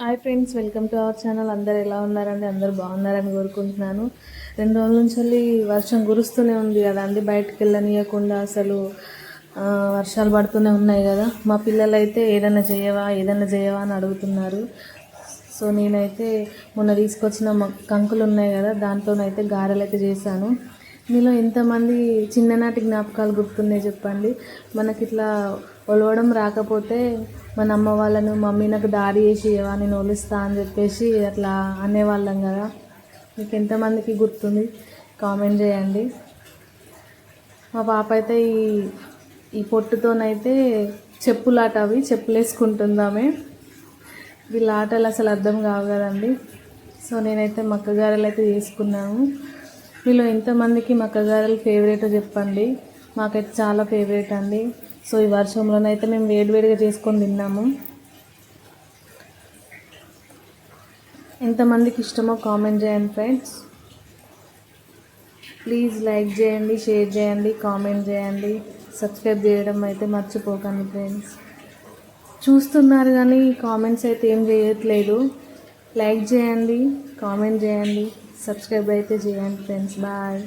Hi friends, welcome to our channel. అందరు ఎలా ఉన్నారండి? అందరు బాగున్నారని కోరుకుంటున్నాను. 2 రోజుల నుంచి వర్షం కురుస్తూనే ఉంది కదా అండి, బయటకు వెళ్ళనీయకుండా అసలు వర్షాలు పడుతూనే ఉన్నాయి కదా. మా పిల్లలు అయితే ఏదైనా చేయవా అని అడుగుతున్నారు. సో నేనైతే మొన్న తీసుకొచ్చిన కంకులు ఉన్నాయి కదా, దాంతోనైతే గారెలు అయితే చేశాను. మీలో ఎంతమంది చిన్ననాటి జ్ఞాపకాలు గుర్తున్నాయి చెప్పండి. మనకి ఇట్లా ఒలవడం రాకపోతే మన అమ్మ వాళ్ళను, మమ్మీ నాకు దారి వేసి ఇవ్వవా, నేను ఒలుస్తా అని చెప్పేసి అట్లా అనేవాళ్ళం కదా. మీకు ఎంతమందికి గుర్తుంది కామెంట్ చేయండి. మా పాప అయితే ఈ పొట్టుతోనైతే చెప్పులాట, చెప్పులు వేసుకుంటుందామే. వీళ్ళ ఆటలు అసలు అర్థం కావు కదండి. సో నేనైతే మక్కగారెలు అయితే చేసుకున్నాను. మీలో ఎంతమందికి మక్కగారెలు ఫేవరెట్ చెప్పండి. మాకైతే చాలా ఫేవరెట్ అండి. సో ఈ వర్షంలోనైతే మేము వేడివేడిగా చేసుకొని తిన్నాము. ఎంతమందికి ఇష్టమో కామెంట్ చేయండి ఫ్రెండ్స్. ప్లీజ్ లైక్ చేయండి, షేర్ చేయండి, కామెంట్ చేయండి, సబ్స్క్రైబ్ చేయడం అయితే మర్చిపోకండి ఫ్రెండ్స్. చూస్తున్నారు కానీ కామెంట్స్ అయితే ఏం చేయట్లేదు. లైక్ చేయండి, కామెంట్ చేయండి, సబ్స్క్రైబ్ అయితే చేయండి ఫ్రెండ్స్. బాయ్.